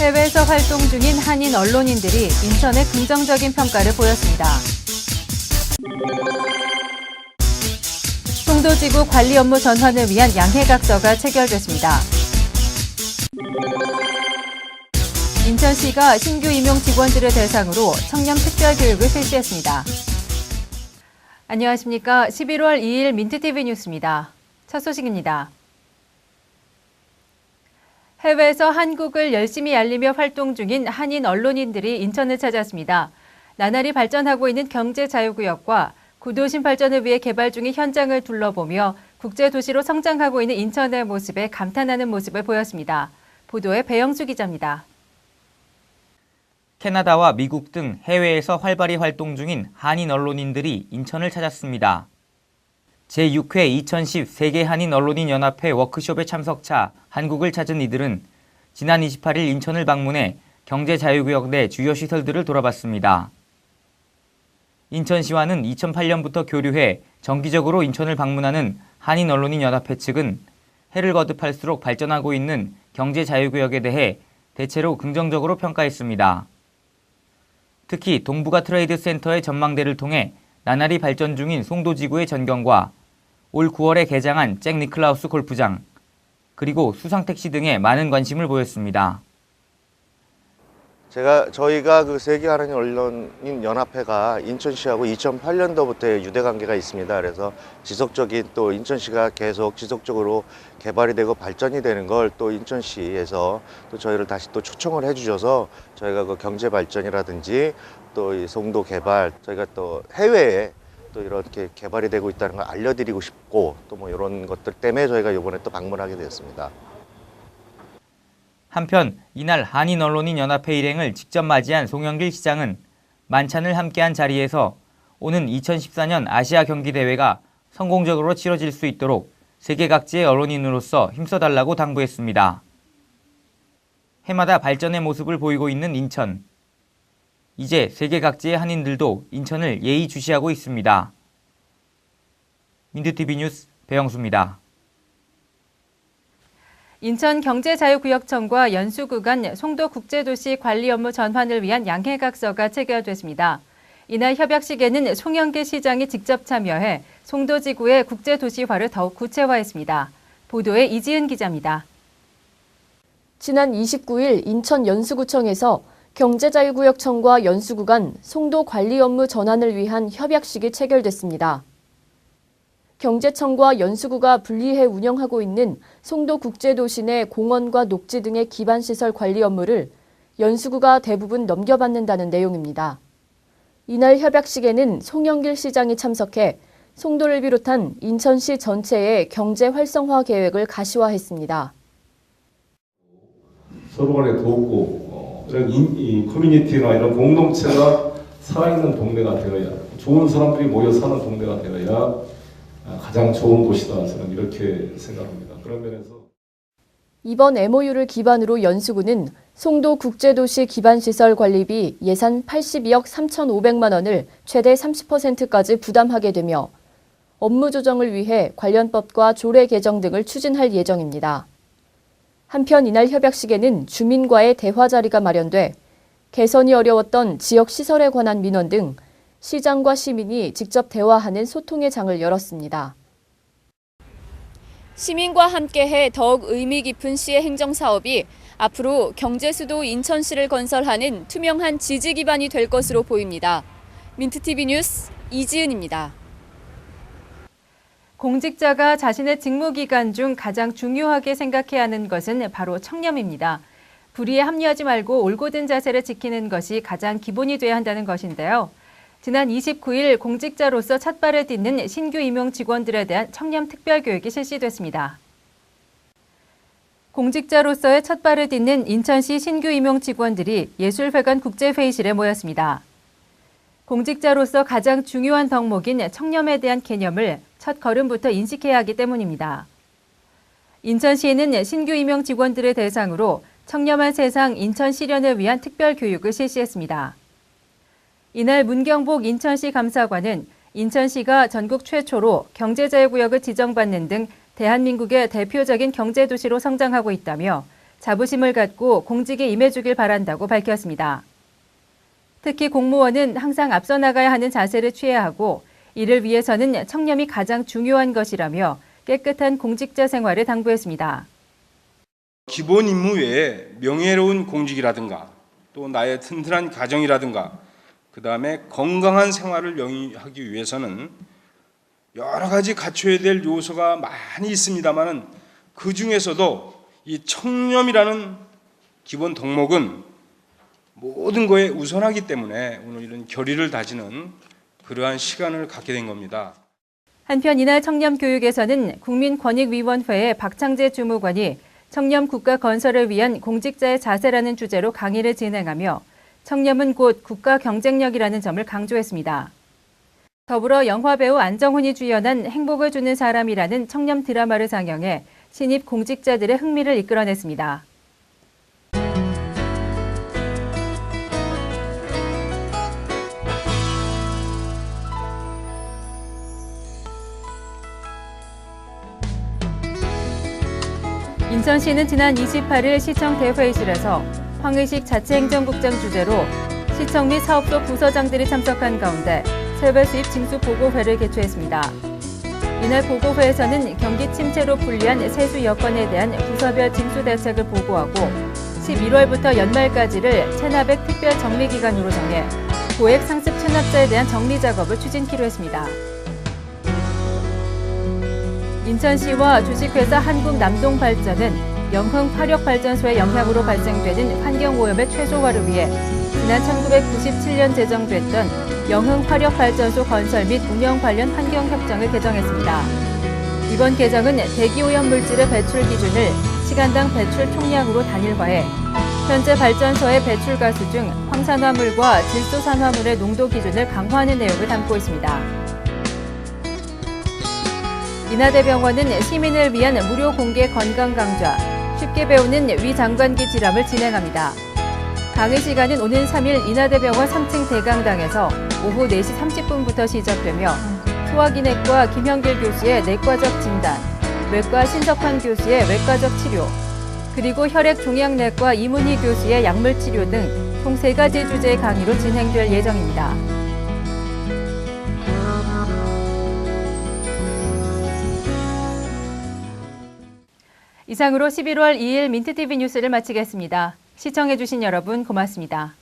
해외에서 활동 중인 한인 언론인들이 인천에 긍정적인 평가를 보였습니다. 송도지구 관리 업무 전환을 위한 양해각서가 체결됐습니다. 인천시가 신규 임용 직원들을 대상으로 청렴 특별교육을 실시했습니다. 안녕하십니까. 11월 2일 민트TV 뉴스입니다. 첫 소식입니다. 해외에서 한국을 열심히 알리며 활동 중인 한인 언론인들이 인천을 찾았습니다. 나날이 발전하고 있는 경제자유구역과 구도심 발전을 위해 개발 중인 현장을 둘러보며 국제도시로 성장하고 있는 인천의 모습에 감탄하는 모습을 보였습니다. 보도에 배영수 기자입니다. 캐나다와 미국 등 해외에서 활발히 활동 중인 한인 언론인들이 인천을 찾았습니다. 제6회 2010 세계 한인 언론인 연합회 워크숍에 참석차 한국을 찾은 이들은 지난 28일 인천을 방문해 경제자유구역 내 주요 시설들을 돌아봤습니다. 인천시와는 2008년부터 교류해 정기적으로 인천을 방문하는 한인 언론인 연합회 측은 해를 거듭할수록 발전하고 있는 경제자유구역에 대해 대체로 긍정적으로 평가했습니다. 특히 동북아 트레이드 센터의 전망대를 통해 나날이 발전 중인 송도지구의 전경과 올 9월에 개장한 잭 니클라우스 골프장, 그리고 수상택시 등에 많은 관심을 보였습니다. 저희가 그 세계 한인 언론인 연합회가 인천시하고 2008년도부터 유대 관계가 있습니다. 그래서 지속적인 또 인천시가 계속 지속적으로 개발이 되고 발전이 되는 걸 또 인천시에서 또 저희를 다시 또 초청을 해주셔서 저희가 그 경제 발전이라든지 또 이 송도 개발, 저희가 또 해외에 또 이렇게 개발이 되고 있다는 걸 알려드리고 싶고 또 뭐 이런 것들 때문에 저희가 이번에 또 방문하게 되었습니다. 한편 이날 한인 언론인 연합회 일행을 직접 맞이한 송영길 시장은 만찬을 함께한 자리에서 오는 2014년 아시아 경기대회가 성공적으로 치러질 수 있도록 세계 각지의 언론인으로서 힘써달라고 당부했습니다. 해마다 발전의 모습을 보이고 있는 인천. 이제 세계 각지의 한인들도 인천을 예의주시하고 있습니다. 민트TV 뉴스 배영수입니다. 인천경제자유구역청과 연수구 간 송도국제도시 관리 업무 전환을 위한 양해각서가 체결됐습니다. 이날 협약식에는 송영길 시장이 직접 참여해 송도지구의 국제도시화를 더욱 구체화했습니다. 보도에 이지은 기자입니다. 지난 29일 인천 연수구청에서 경제자유구역청과 연수구 간 송도 관리 업무 전환을 위한 협약식이 체결됐습니다. 경제청과 연수구가 분리해 운영하고 있는 송도국제도시 내 공원과 녹지 등의 기반시설 관리 업무를 연수구가 대부분 넘겨받는다는 내용입니다. 이날 협약식에는 송영길 시장이 참석해 송도를 비롯한 인천시 전체의 경제 활성화 계획을 가시화했습니다. 서로 간에 돕고 이런 이 커뮤니티나 이런 공동체가 살아있는 동네가 되어야, 좋은 사람들이 모여 사는 동네가 되어야 가장 좋은 곳이다. 저는 이렇게 생각합니다. 그런 면에서 이번 MOU를 기반으로 연수구는 송도국제도시 기반시설 관리비 예산 82억 3,500만 원을 최대 30%까지 부담하게 되며 업무 조정을 위해 관련 법과 조례 개정 등을 추진할 예정입니다. 한편 이날 협약식에는 주민과의 대화 자리가 마련돼 개선이 어려웠던 지역 시설에 관한 민원 등 시장과 시민이 직접 대화하는 소통의 장을 열었습니다. 시민과 함께해 더욱 의미 깊은 시의 행정사업이 앞으로 경제수도 인천시를 건설하는 투명한 지지 기반이 될 것으로 보입니다. 민트TV 뉴스 이지은입니다. 공직자가 자신의 직무 기간 중 가장 중요하게 생각해야 하는 것은 바로 청렴입니다. 불의에 합리하지 말고 올곧은 자세를 지키는 것이 가장 기본이 돼야 한다는 것인데요. 지난 29일 공직자로서 첫발을 딛는 신규 임용 직원들에 대한 청렴 특별교육이 실시됐습니다. 공직자로서의 첫발을 딛는 인천시 신규 임용 직원들이 예술회관 국제회의실에 모였습니다. 공직자로서 가장 중요한 덕목인 청렴에 대한 개념을 첫 걸음부터 인식해야 하기 때문입니다. 인천시에는 신규 임용 직원들을 대상으로 청렴한 세상 인천 실현을 위한 특별교육을 실시했습니다. 이날 문경복 인천시 감사관은 인천시가 전국 최초로 경제자유구역을 지정받는 등 대한민국의 대표적인 경제도시로 성장하고 있다며 자부심을 갖고 공직에 임해주길 바란다고 밝혔습니다. 특히 공무원은 항상 앞서 나가야 하는 자세를 취해야 하고 이를 위해서는 청렴이 가장 중요한 것이라며 깨끗한 공직자 생활을 당부했습니다. 기본 임무 외에 명예로운 공직이라든가 또 나의 튼튼한 가정이라든가 그다음에 건강한 생활을 영위하기 위해서는 여러 가지 갖춰야 될 요소가 많이 있습니다만은 그 중에서도 이 청렴이라는 기본 덕목은 모든 거에 우선하기 때문에 오늘 이런 결의를 다지는 그러한 시간을 갖게 된 겁니다. 한편 이날 청렴교육에서는 국민권익위원회의 박창재 주무관이 청렴 국가 건설을 위한 공직자의 자세라는 주제로 강의를 진행하며 청렴은 곧 국가 경쟁력이라는 점을 강조했습니다. 더불어 영화배우 안정훈이 주연한 행복을 주는 사람이라는 청렴 드라마를 상영해 신입 공직자들의 흥미를 이끌어냈습니다. 인천시는 지난 28일 시청 대회의실에서 황의식 자치행정국장 주재로 시청 및 사업소 부서장들이 참석한 가운데 세배 수입 징수 보고회를 개최했습니다. 이날 보고회에서는 경기 침체로 불리한 세수 여건에 대한 부서별 징수 대책을 보고하고 11월부터 연말까지를 체납액 특별 정리 기간으로 정해 고액 상습 체납자에 대한 정리 작업을 추진키로 했습니다. 인천시와 주식회사 한국남동발전은 영흥 화력발전소의 영향으로 발생되는 환경오염의 최소화를 위해 지난 1997년 제정됐던 영흥 화력발전소 건설 및 운영 관련 환경협정을 개정했습니다. 이번 개정은 대기오염 물질의 배출 기준을 시간당 배출 총량으로 단일화해 현재 발전소의 배출가스 중 황산화물과 질소산화물의 농도 기준을 강화하는 내용을 담고 있습니다. 인하대병원은 시민을 위한 무료 공개 건강 강좌, 쉽게 배우는 위장관기 질환을 진행합니다. 강의 시간은 오는 3일 인하대병원 3층 대강당에서 오후 4시 30분부터 시작되며 소화기내과 김형길 교수의 내과적 진단, 외과 신석환 교수의 외과적 치료, 그리고 혈액종양내과 이문희 교수의 약물 치료 등 총 3가지 주제의 강의로 진행될 예정입니다. 이상으로 11월 2일 민트TV 뉴스를 마치겠습니다. 시청해주신 여러분 고맙습니다.